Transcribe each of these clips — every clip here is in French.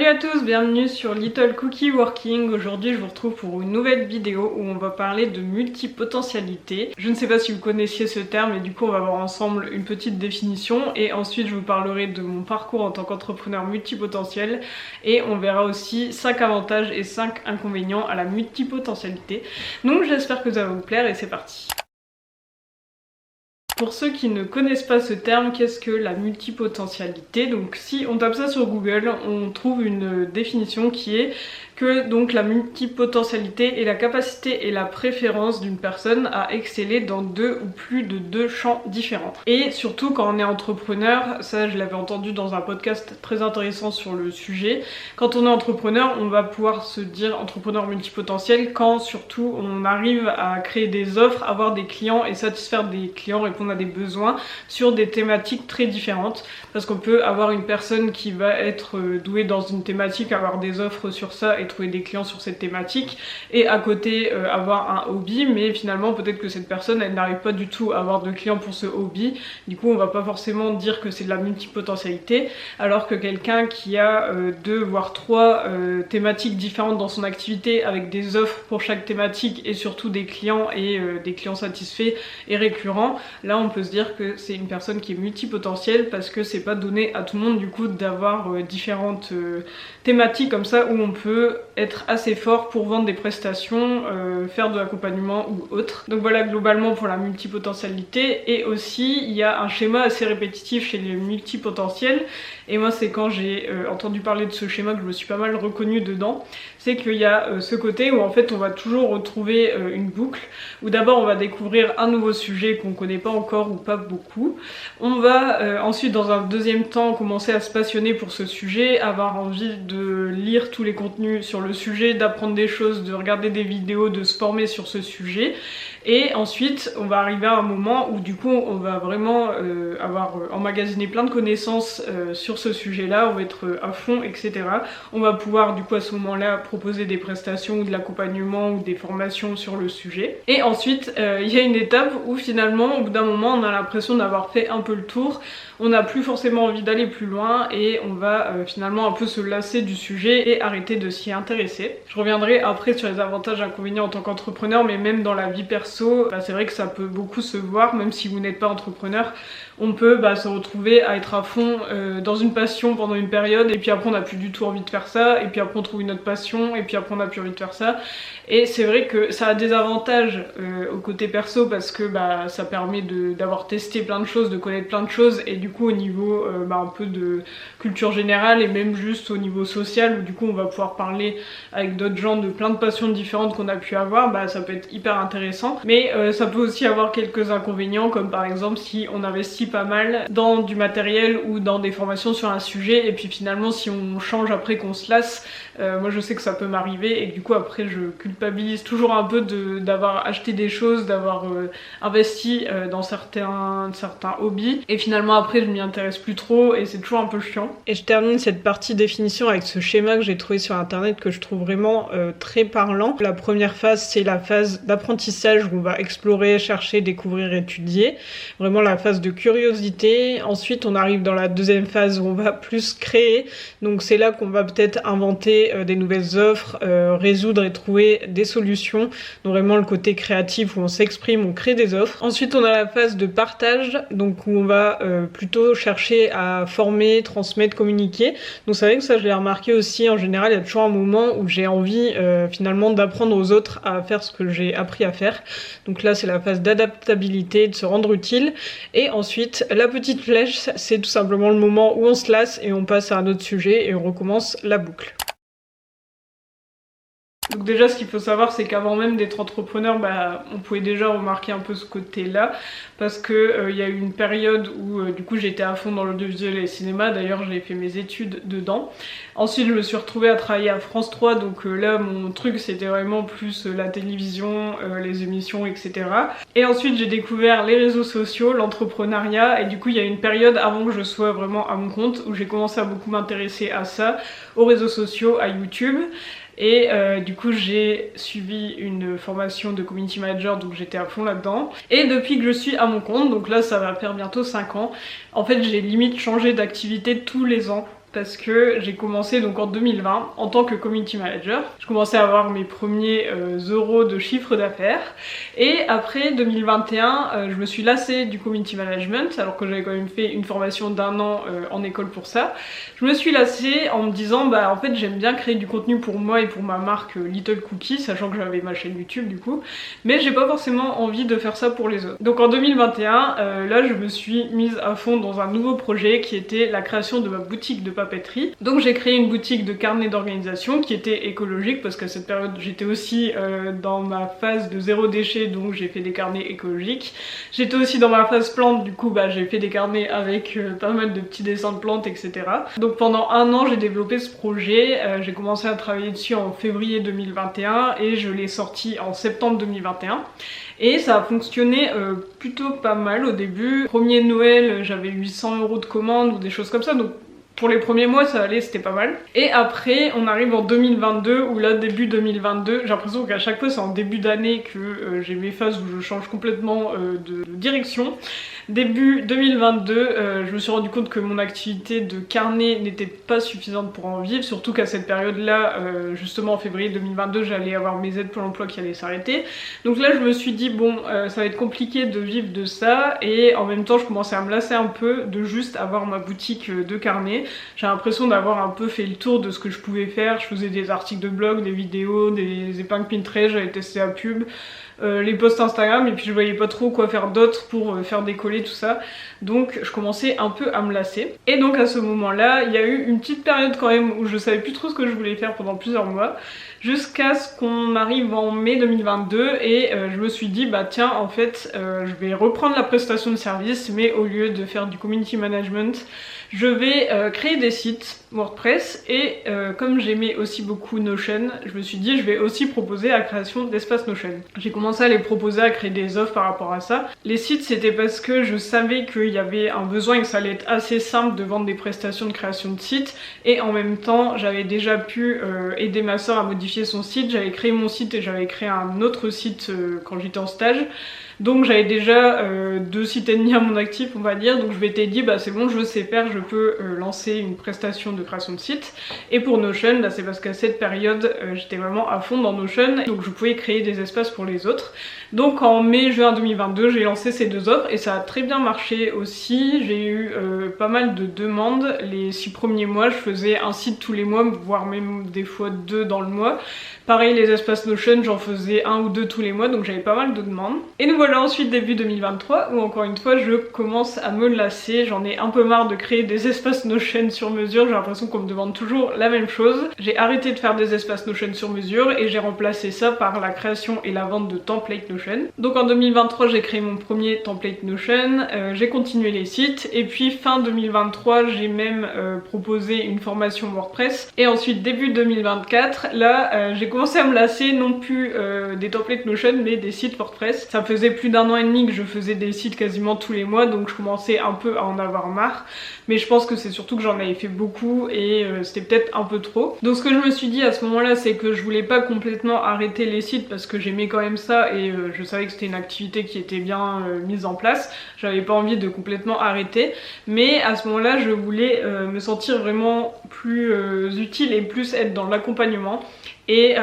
Salut à tous, bienvenue sur Little Cookie Working. Aujourd'hui je vous retrouve pour une nouvelle vidéo où on va parler de multipotentialité. Je ne sais pas si vous connaissiez ce terme et du coup on va voir ensemble une petite définition et ensuite je vous parlerai de mon parcours en tant qu'entrepreneur multipotentiel et on verra aussi 5 avantages et 5 inconvénients à la multipotentialité. Donc j'espère que ça va vous plaire et c'est parti. Pour ceux qui ne connaissent pas ce terme, qu'est-ce que la multipotentialité? Donc si on tape ça sur Google, on trouve une définition qui est que donc la multipotentialité est la capacité et la préférence d'une personne à exceller dans deux ou plus de deux champs différents. Et surtout quand on est entrepreneur, ça je l'avais entendu dans un podcast très intéressant sur le sujet, quand on est entrepreneur, on va pouvoir se dire entrepreneur multipotentiel quand surtout on arrive à créer des offres, avoir des clients et satisfaire des clients, répondre à des besoins sur des thématiques très différentes. Parce qu'on peut avoir une personne qui va être douée dans une thématique, avoir des offres sur ça et trouver des clients sur cette thématique, et à côté avoir un hobby, mais finalement peut-être que cette personne elle n'arrive pas du tout à avoir de clients pour ce hobby. Du coup on va pas forcément dire que c'est de la multipotentialité, alors que quelqu'un qui a deux voire trois thématiques différentes dans son activité avec des offres pour chaque thématique et surtout des clients et des clients satisfaits et récurrents, là on peut se dire que c'est une personne qui est multipotentielle parce que c'est pas donné à tout le monde du coup d'avoir différentes thématiques comme ça où on peut être assez fort pour vendre des prestations, faire de l'accompagnement ou autre. Donc voilà globalement pour la multipotentialité. Et aussi il y a un schéma assez répétitif chez les multipotentiels, et moi c'est quand j'ai entendu parler de ce schéma que je me suis pas mal reconnue dedans. C'est qu'il y a ce côté où en fait on va toujours retrouver une boucle, où d'abord on va découvrir un nouveau sujet qu'on connaît pas encore ou pas beaucoup. On va ensuite dans un deuxième temps commencer à se passionner pour ce sujet, avoir envie de lire tous les contenus sur le sujet, d'apprendre des choses, de regarder des vidéos, de se former sur ce sujet. Et ensuite on va arriver à un moment où du coup on va vraiment avoir emmagasiné plein de connaissances sur ce sujet là, on va être à fond, etc. On va pouvoir du coup à ce moment là proposer des prestations ou de l'accompagnement ou des formations sur le sujet. Et ensuite il y a une étape où finalement au bout d'un moment on a l'impression d'avoir fait un peu le tour, on n'a plus forcément envie d'aller plus loin et on va finalement un peu se lasser du sujet et arrêter de s'y intéresser. Je reviendrai après sur les avantages et inconvénients en tant qu'entrepreneur, mais même dans la vie perso, c'est vrai que ça peut beaucoup se voir, même si vous n'êtes pas entrepreneur, on peut se retrouver à être à fond dans une passion pendant une période et puis après on n'a plus du tout envie de faire ça, et puis après on trouve une autre passion et puis après on n'a plus envie de faire ça. Et c'est vrai que ça a des avantages au côté perso parce que ça permet d'avoir testé plein de choses, de connaître plein de choses, et du coup au niveau un peu de culture générale et même juste au niveau social où du coup on va pouvoir parler avec d'autres gens de plein de passions différentes qu'on a pu avoir, ça peut être hyper intéressant. Mais ça peut aussi avoir quelques inconvénients, comme par exemple si on investit pas mal dans du matériel ou dans des formations sur un sujet et puis finalement si on change après qu'on se lasse, moi je sais que ça peut m'arriver et du coup après je culpabilise toujours un peu d'avoir acheté des choses, d'avoir investi dans certains hobbies et finalement après je m'y intéresse plus trop et c'est toujours un peu chiant. Et je termine cette partie définition avec ce schéma que j'ai trouvé sur internet que je trouve vraiment très parlant. La première phase c'est la phase d'apprentissage où on va explorer, chercher, découvrir, étudier, vraiment la phase de curiosité. Ensuite on arrive dans la deuxième phase où on va plus créer, donc c'est là qu'on va peut-être inventer des nouvelles offres, résoudre et trouver des solutions, donc vraiment le côté créatif où on s'exprime, on crée des offres. Ensuite on a la phase de partage, donc où on va plutôt chercher à former, transmettre, communiquer. Donc c'est vrai que ça je l'ai remarqué aussi, en général il y a toujours un moment où j'ai envie finalement d'apprendre aux autres à faire ce que j'ai appris à faire, donc là c'est la phase d'adaptabilité, de se rendre utile. Et ensuite la petite flèche c'est tout simplement le moment où on se lasse et on passe à un autre sujet et on recommence la boucle. Donc déjà ce qu'il faut savoir c'est qu'avant même d'être entrepreneur, on pouvait déjà remarquer un peu ce côté-là, parce que y a eu une période où du coup j'étais à fond dans l'audiovisuel et le cinéma, d'ailleurs j'ai fait mes études dedans. Ensuite je me suis retrouvée à travailler à France 3, donc là mon truc c'était vraiment plus la télévision, les émissions, etc. Et ensuite j'ai découvert les réseaux sociaux, l'entrepreneuriat, et du coup il y a une période avant que je sois vraiment à mon compte où j'ai commencé à beaucoup m'intéresser à ça, aux réseaux sociaux, à YouTube. Et du coup j'ai suivi une formation de community manager, donc j'étais à fond là-dedans. Et depuis que je suis à mon compte, donc là ça va faire bientôt 5 ans, en fait j'ai limite changé d'activité tous les ans. parce que j'ai commencé donc en 2020 en tant que community manager. Je commençais à avoir mes premiers euros de chiffre d'affaires et après 2021 je me suis lassée du community management alors que j'avais quand même fait une formation d'1 an en école pour ça. Je me suis lassée en me disant bah en fait j'aime bien créer du contenu pour moi et pour ma marque Little Cookie, sachant que j'avais ma chaîne YouTube du coup, mais j'ai pas forcément envie de faire ça pour les autres. Donc en 2021 là je me suis mise à fond dans un nouveau projet qui était la création de ma boutique de papeterie. Donc j'ai créé une boutique de carnet d'organisation qui était écologique parce qu'à cette période j'étais aussi dans ma phase de zéro déchet, donc j'ai fait des carnets écologiques. J'étais aussi dans ma phase plante, du coup bah j'ai fait des carnets avec pas mal de petits dessins de plantes, etc. Donc pendant 1 an j'ai développé ce projet, j'ai commencé à travailler dessus en février 2021 et je l'ai sorti en septembre 2021. Et ça a fonctionné plutôt pas mal au début. Premier Noël, j'avais 800 € de commandes ou des choses comme ça, donc pour les premiers mois ça allait, c'était pas mal. Et après on arrive en 2022 où là début 2022, j'ai l'impression qu'à chaque fois c'est en début d'année que j'ai mes phases où je change complètement de direction. Début 2022, je me suis rendu compte que mon activité de carnet n'était pas suffisante pour en vivre, surtout qu'à cette période-là, justement en février 2022, j'allais avoir mes aides Pôle emploi qui allaient s'arrêter. Donc là je me suis dit bon, ça va être compliqué de vivre de ça, et en même temps je commençais à me lasser un peu de juste avoir ma boutique de carnet. J'ai l'impression d'avoir un peu fait le tour de ce que je pouvais faire. Je faisais des articles de blog, des vidéos, des épingles Pinterest, j'avais testé la pub, les posts Instagram, et puis je voyais pas trop quoi faire d'autre pour faire décoller tout ça. Donc je commençais un peu à me lasser. Et donc à ce moment-là, il y a eu une petite période quand même où je savais plus trop ce que je voulais faire pendant plusieurs mois, jusqu'à ce qu'on arrive en mai 2022 et je me suis dit bah tiens en fait je vais reprendre la prestation de service, mais au lieu de faire du community management, je vais créer des sites WordPress et comme j'aimais aussi beaucoup Notion, je me suis dit je vais aussi proposer la création d'espaces Notion. J'ai commencé à les proposer, à créer des offres par rapport à ça. Les sites c'était parce que je savais qu'il y avait un besoin et que ça allait être assez simple de vendre des prestations de création de sites, et en même temps j'avais déjà pu aider ma soeur à modifier son site. J'avais créé mon site et j'avais créé un autre site quand j'étais en stage. Donc j'avais déjà 2 sites et demi à mon actif, on va dire, donc je m'étais dit bah c'est bon, je sais faire, je peux lancer une prestation de création de site. Et pour Notion, bah, c'est parce qu'à cette période j'étais vraiment à fond dans Notion, donc je pouvais créer des espaces pour les autres. Donc en mai-juin 2022 j'ai lancé ces 2 offres et ça a très bien marché aussi. J'ai eu pas mal de demandes. Les 6 premiers mois je faisais un site tous les mois, voire même des fois 2 dans le mois. Pareil, les espaces Notion, j'en faisais 1 ou 2 tous les mois, donc j'avais pas mal de demandes. Et nous voilà ensuite début 2023, où encore une fois je commence à me lasser. J'en ai un peu marre de créer des espaces Notion sur mesure, j'ai l'impression qu'on me demande toujours la même chose. J'ai arrêté de faire des espaces Notion sur mesure et j'ai remplacé ça par la création et la vente de templates Notion. Donc en 2023 j'ai créé mon premier template Notion, j'ai continué les sites, et puis fin 2023 j'ai même proposé une formation WordPress. Et ensuite début 2024, là j'ai commencé à me lasser non plus des templates Notion mais des sites WordPress. Ça faisait plus d'1 an et demi que je faisais des sites quasiment tous les mois, donc je commençais un peu à en avoir marre. Mais je pense que c'est surtout que j'en avais fait beaucoup et c'était peut-être un peu trop. Donc ce que je me suis dit à ce moment-là, c'est que je voulais pas complètement arrêter les sites parce que j'aimais quand même ça et je savais que c'était une activité qui était bien mise en place. J'avais pas envie de complètement arrêter, mais à ce moment-là je voulais me sentir vraiment plus utile et plus être dans l'accompagnement. Et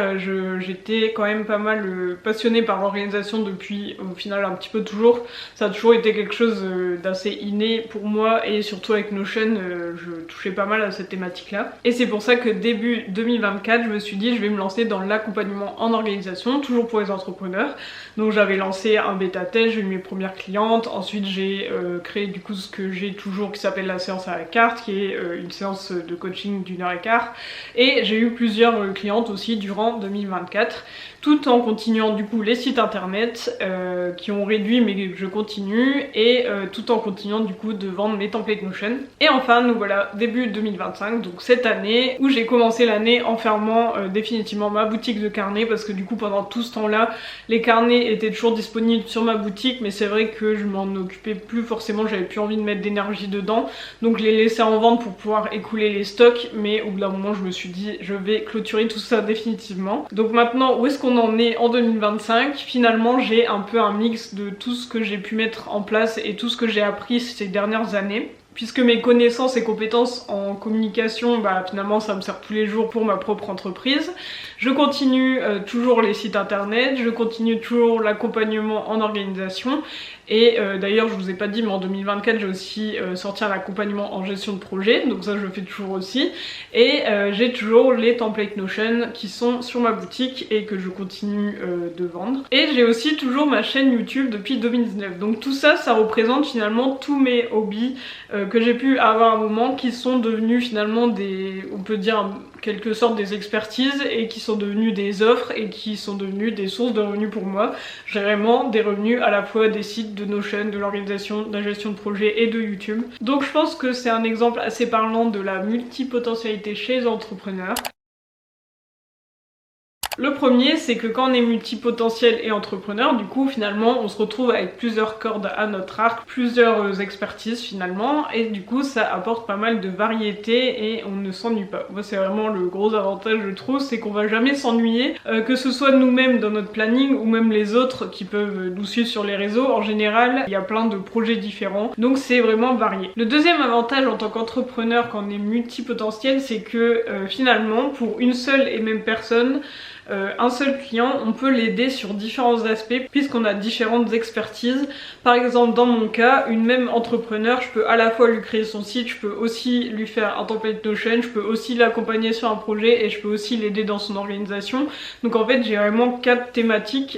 j'étais quand même pas mal passionnée par l'organisation depuis au final un petit peu toujours. Ça a toujours été quelque chose d'assez inné pour moi, et surtout avec Notion je touchais pas mal à cette thématique là. Et c'est pour ça que début 2024 je me suis dit je vais me lancer dans l'accompagnement en organisation, toujours pour les entrepreneurs. Donc j'avais lancé un bêta test, j'ai eu mes premières clientes, ensuite j'ai créé du coup ce que j'ai toujours qui s'appelle la séance à la carte, qui est une séance de coaching d'1h15, et j'ai eu plusieurs clientes aussi durant 2024, tout en continuant du coup les sites internet qui ont réduit mais je continue, et tout en continuant du coup de vendre mes templates Notion. Et enfin nous voilà début 2025, donc cette année où j'ai commencé l'année en fermant définitivement ma boutique de carnet, parce que du coup pendant tout ce temps là les carnets étaient toujours disponibles sur ma boutique, mais c'est vrai que je m'en occupais plus forcément, j'avais plus envie de mettre d'énergie dedans, donc je les laissais en vente pour pouvoir écouler les stocks. Mais au bout d'un moment je me suis dit je vais clôturer tout ça définitivement. Donc maintenant où est-ce qu'on en est en 2025? Finalement j'ai un peu un mix de tout ce que j'ai pu mettre en place et tout ce que j'ai appris ces dernières années. puisque mes connaissances et compétences en communication, finalement ça me sert tous les jours pour ma propre entreprise. Je continue toujours les sites internet, je continue toujours l'accompagnement en organisation. Et d'ailleurs je vous ai pas dit mais en 2024 j'ai aussi sorti un accompagnement en gestion de projet, donc ça je le fais toujours aussi. Et j'ai toujours les templates Notion qui sont sur ma boutique et que je continue de vendre. Et j'ai aussi toujours ma chaîne YouTube depuis 2019. Donc tout ça, ça représente finalement tous mes hobbies que j'ai pu avoir à un moment qui sont devenus finalement on peut dire en quelque sorte des expertises et qui sont devenus des offres et qui sont devenus des sources de revenus pour moi. J'ai vraiment des revenus à la fois des sites de Notion, de l'organisation, de la gestion de projet et de YouTube. Donc je pense que c'est un exemple assez parlant de la multipotentialité chez les entrepreneurs. Le premier, c'est que quand on est multipotentiel et entrepreneur, du coup finalement on se retrouve avec plusieurs cordes à notre arc, plusieurs expertises finalement, et du coup ça apporte pas mal de variété et on ne s'ennuie pas. Moi c'est vraiment le gros avantage je trouve, c'est qu'on va jamais s'ennuyer, que ce soit nous-mêmes dans notre planning ou même les autres qui peuvent nous suivre sur les réseaux. En général il y a plein de projets différents, donc c'est vraiment varié. Le deuxième avantage en tant qu'entrepreneur quand on est multipotentiel, c'est que finalement pour une seule et même personne, un seul client, on peut l'aider sur différents aspects puisqu'on a différentes expertises. Par exemple dans mon cas, une même entrepreneur, je peux à la fois lui créer son site, je peux aussi lui faire un template Notion, je peux aussi l'accompagner sur un projet et je peux aussi l'aider dans son organisation. Donc en fait j'ai vraiment 4 thématiques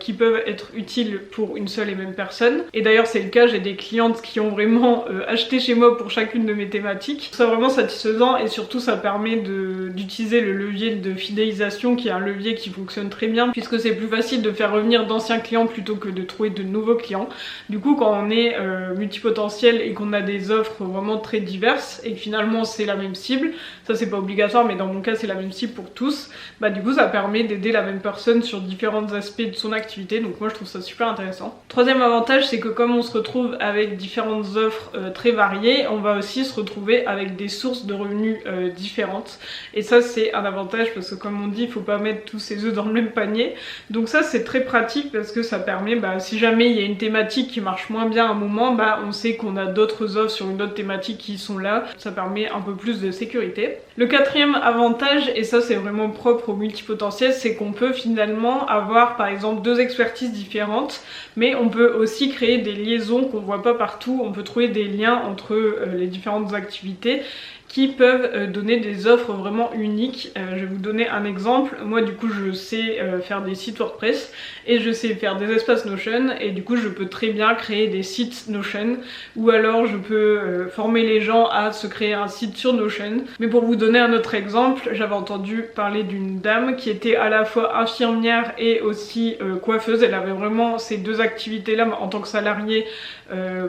qui peuvent être utiles pour une seule et même personne. Et d'ailleurs c'est le cas, j'ai des clientes qui ont vraiment acheté chez moi pour chacune de mes thématiques. C'est vraiment satisfaisant et surtout ça permet d'utiliser le levier de fidélisation qui est un levier qui fonctionne très bien puisque c'est plus facile de faire revenir d'anciens clients plutôt que de trouver de nouveaux clients. Du coup quand on est multipotentiel et qu'on a des offres vraiment très diverses et que finalement c'est la même cible, ça c'est pas obligatoire mais dans mon cas c'est la même cible pour tous, du coup ça permet d'aider la même personne sur différents aspects de son activité, donc moi je trouve ça super intéressant. Troisième avantage, c'est que comme on se retrouve avec différentes offres très variées, on va aussi se retrouver avec des sources de revenus différentes, et ça c'est un avantage parce que comme on dit, il faut pas mettre tous ses œufs dans le même panier. Donc ça c'est très pratique parce que ça permet, si jamais il y a une thématique qui marche moins bien à un moment, on sait qu'on a d'autres offres sur une autre thématique qui sont là. Ça permet un peu plus de sécurité. Le quatrième avantage, et ça c'est vraiment propre au multipotentiel, c'est qu'on peut finalement avoir par exemple 2 expertises différentes, mais on peut aussi créer des liaisons qu'on voit pas partout. On peut trouver des liens entre les différentes activités qui peuvent donner des offres vraiment uniques. Je vais vous donner un exemple. Moi du coup je sais faire des sites WordPress et je sais faire des espaces Notion, et du coup je peux très bien créer des sites Notion, ou alors je peux former les gens à se créer un site sur Notion. Mais pour vous donner un autre exemple, j'avais entendu parler d'une dame qui était à la fois infirmière et aussi coiffeuse. Elle avait vraiment ces deux activités là en tant que salariée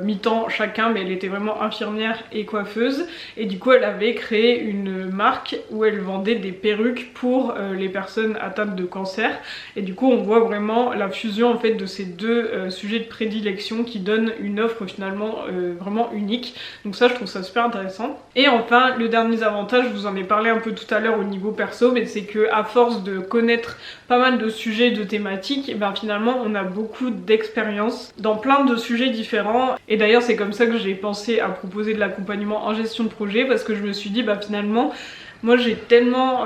mi-temps chacun, mais elle était vraiment infirmière et coiffeuse, et du coup elle avait créé une marque où elle vendait des perruques pour les personnes atteintes de cancer, et du coup on voit vraiment la fusion en fait de ces deux sujets de prédilection qui donnent une offre finalement vraiment unique. Donc ça je trouve ça super intéressant. Et enfin le dernier avantage, je vous en ai parlé un peu tout à l'heure au niveau perso, mais c'est que à force de connaître pas mal de sujets, de thématiques, et finalement on a beaucoup d'expérience dans plein de sujets différents. Et d'ailleurs c'est comme ça que j'ai pensé à proposer de l'accompagnement en gestion de projet, parce que je me suis dit finalement moi j'ai tellement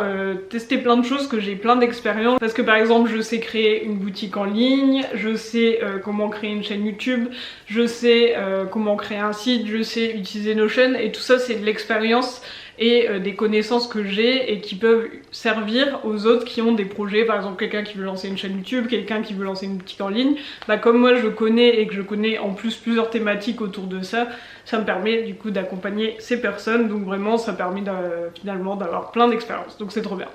testé plein de choses que j'ai plein d'expérience, parce que par exemple je sais créer une boutique en ligne, je sais comment créer une chaîne YouTube, je sais comment créer un site, je sais utiliser Notion, et tout ça c'est de l'expérience et des connaissances que j'ai et qui peuvent servir aux autres qui ont des projets, par exemple quelqu'un qui veut lancer une chaîne YouTube, quelqu'un qui veut lancer une boutique en ligne. Comme moi je connais et que je connais en plus plusieurs thématiques autour de ça, ça me permet du coup d'accompagner ces personnes, donc vraiment ça permet finalement d'avoir plein d'expériences, donc c'est trop bien.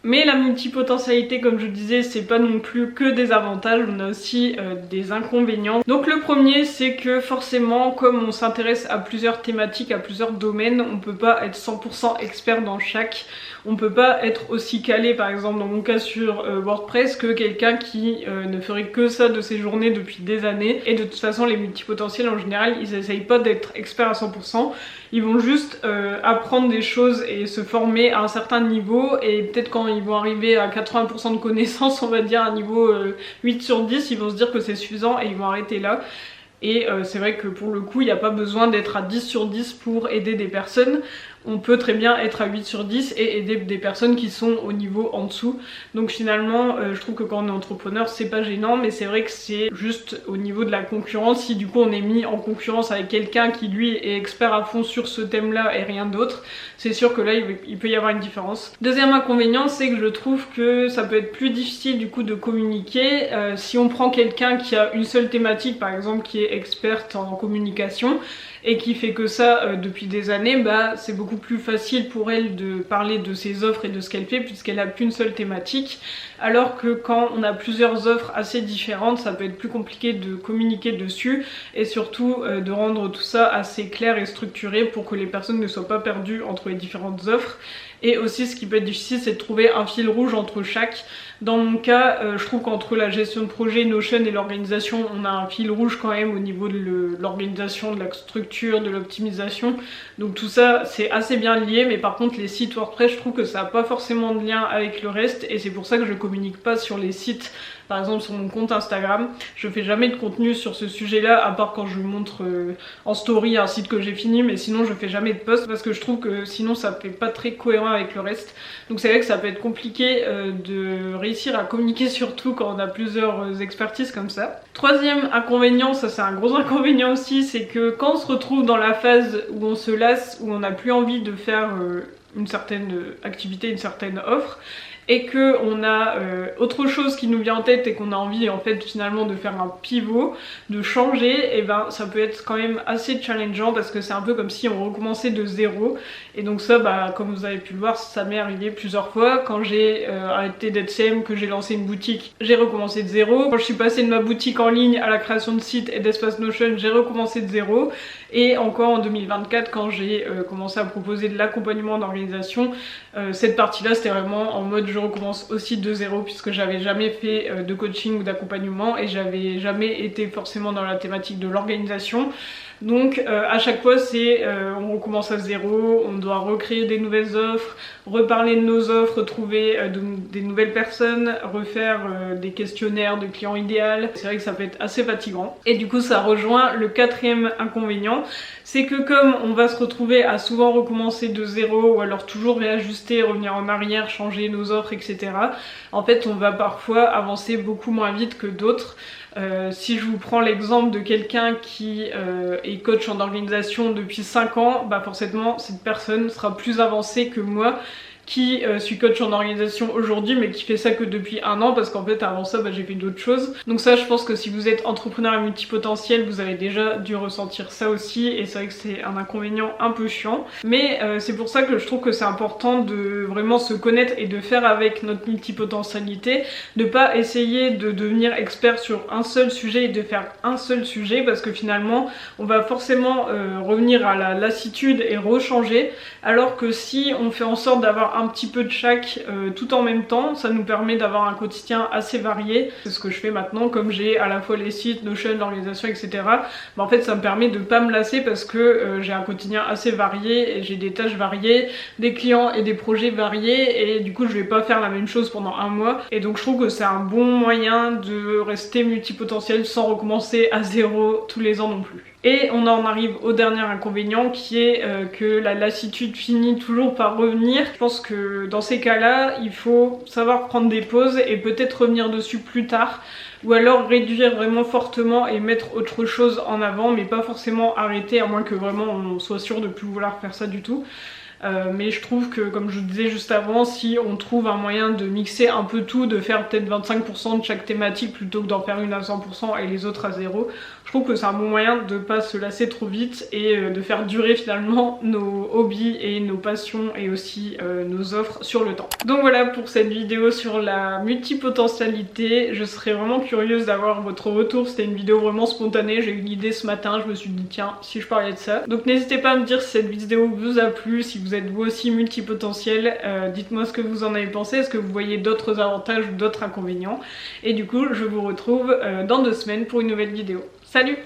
Mais la multipotentialité, comme je disais, c'est pas non plus que des avantages, on a aussi des inconvénients. Donc le premier, c'est que forcément, comme on s'intéresse à plusieurs thématiques, à plusieurs domaines, on peut pas être 100% expert dans chaque. On peut pas être aussi calé, par exemple dans mon cas sur WordPress, que quelqu'un qui ne ferait que ça de ses journées depuis des années. Et de toute façon les multipotentiels en général ils essayent pas d'être experts à 100%, ils vont juste apprendre des choses et se former à un certain niveau, et peut-être quand ils vont arriver à 80% de connaissances, on va dire à niveau 8 sur 10, ils vont se dire que c'est suffisant et ils vont arrêter là. Et c'est vrai que pour le coup il n'y a pas besoin d'être à 10 sur 10 pour aider des personnes. On peut très bien être à 8 sur 10 et aider des personnes qui sont au niveau en dessous. Donc finalement, je trouve que quand on est entrepreneur, c'est pas gênant, mais c'est vrai que c'est juste au niveau de la concurrence. Si du coup on est mis en concurrence avec quelqu'un qui lui est expert à fond sur ce thème-là et rien d'autre, c'est sûr que là il peut y avoir une différence. Deuxième inconvénient, c'est que je trouve que ça peut être plus difficile du coup de communiquer. Si on prend quelqu'un qui a une seule thématique, par exemple qui est experte en communication, et qui fait que ça depuis des années, bah c'est beaucoup plus facile pour elle de parler de ses offres et de ce qu'elle fait puisqu'elle a qu'une seule thématique, alors que quand on a plusieurs offres assez différentes, ça peut être plus compliqué de communiquer dessus et surtout de rendre tout ça assez clair et structuré pour que les personnes ne soient pas perdues entre les différentes offres. Et aussi ce qui peut être difficile, c'est de trouver un fil rouge entre chaque. Dans mon cas, je trouve qu'entre la gestion de projet, Notion et l'organisation, on a un fil rouge quand même au niveau de l'organisation, de la structure, de l'optimisation. Donc tout ça, c'est assez bien lié, mais par contre les sites WordPress, je trouve que ça n'a pas forcément de lien avec le reste et c'est pour ça que je communique pas sur les sites. Par exemple sur mon compte Instagram, je fais jamais de contenu sur ce sujet-là, à part quand je montre en story un site que j'ai fini, mais sinon je fais jamais de post parce que je trouve que sinon ça fait pas très cohérent avec le reste. Donc c'est vrai que ça peut être compliqué de réussir à communiquer sur tout quand on a plusieurs expertises comme ça. Troisième inconvénient, ça c'est un gros inconvénient aussi, c'est que quand on se retrouve dans la phase où on se lasse, où on n'a plus envie de faire une certaine activité, une certaine offre, et que on a autre chose qui nous vient en tête et qu'on a envie en fait finalement de faire un pivot, de changer, et ben ça peut être quand même assez challengeant parce que c'est un peu comme si on recommençait de zéro. Et donc ça, bah comme vous avez pu le voir, ça m'est arrivé plusieurs fois. Quand j'ai arrêté d'être CM, que j'ai lancé une boutique, j'ai recommencé de zéro. Quand je suis passée de ma boutique en ligne à la création de site et d'espace Notion, j'ai recommencé de zéro. Et encore en 2024, quand j'ai commencé à proposer de l'accompagnement d'organisation, cette partie-là c'était vraiment en mode je recommence aussi de zéro puisque j'avais jamais fait de coaching ou d'accompagnement et j'avais jamais été forcément dans la thématique de l'organisation. Donc à chaque fois c'est on recommence à zéro, on doit recréer des nouvelles offres, reparler de nos offres, trouver des nouvelles personnes, refaire des questionnaires de clients idéal. C'est vrai que ça peut être assez fatigant. Et du coup ça rejoint le quatrième inconvénient, c'est que comme on va se retrouver à souvent recommencer de zéro ou alors toujours réajuster, revenir en arrière, changer nos offres, etc. En fait on va parfois avancer beaucoup moins vite que d'autres. Si je vous prends l'exemple de quelqu'un qui est coach en organisation depuis 5 ans, bah forcément cette personne sera plus avancée que moi qui suis coach en organisation aujourd'hui mais qui fait ça que depuis 1 an parce qu'en fait avant ça bah, j'ai fait d'autres choses. Donc ça je pense que si vous êtes entrepreneur et multipotentiel vous avez déjà dû ressentir ça aussi et c'est vrai que c'est un inconvénient un peu chiant. Mais c'est pour ça que je trouve que c'est important de vraiment se connaître et de faire avec notre multipotentialité, de pas essayer de devenir expert sur un seul sujet et de faire un seul sujet parce que finalement on va forcément revenir à la lassitude et rechanger, alors que si on fait en sorte d'avoir un petit peu de chaque tout en même temps, ça nous permet d'avoir un quotidien assez varié. C'est ce que je fais maintenant, comme j'ai à la fois les sites, Notion, l'organisation, etc. Mais en fait ça me permet de pas me lasser parce que j'ai un quotidien assez varié et j'ai des tâches variées, des clients et des projets variés et du coup je vais pas faire la même chose pendant 1 mois. Et donc je trouve que c'est un bon moyen de rester multipotentiel sans recommencer à zéro tous les ans non plus. Et on en arrive au dernier inconvénient qui est que la lassitude finit toujours par revenir. Je pense que dans ces cas-là, il faut savoir prendre des pauses et peut-être revenir dessus plus tard. Ou alors réduire vraiment fortement et mettre autre chose en avant, mais pas forcément arrêter, à moins que vraiment on soit sûr de plus vouloir faire ça du tout. Mais je trouve que, comme je vous disais juste avant, si on trouve un moyen de mixer un peu tout, de faire peut-être 25% de chaque thématique plutôt que d'en faire une à 100% et les autres à 0, je trouve que c'est un bon moyen de pas se lasser trop vite et de faire durer finalement nos hobbies et nos passions et aussi nos offres sur le temps. Donc voilà pour cette vidéo sur la multipotentialité. Je serais vraiment curieuse d'avoir votre retour. C'était une vidéo vraiment spontanée, j'ai eu l'idée ce matin, je me suis dit tiens si je parlais de ça. Donc n'hésitez pas à me dire si cette vidéo vous a plu, si vous êtes vous aussi multipotentiel, dites-moi ce que vous en avez pensé, est-ce que vous voyez d'autres avantages ou d'autres inconvénients. Et du coup je vous retrouve dans 2 semaines pour une nouvelle vidéo. Salut!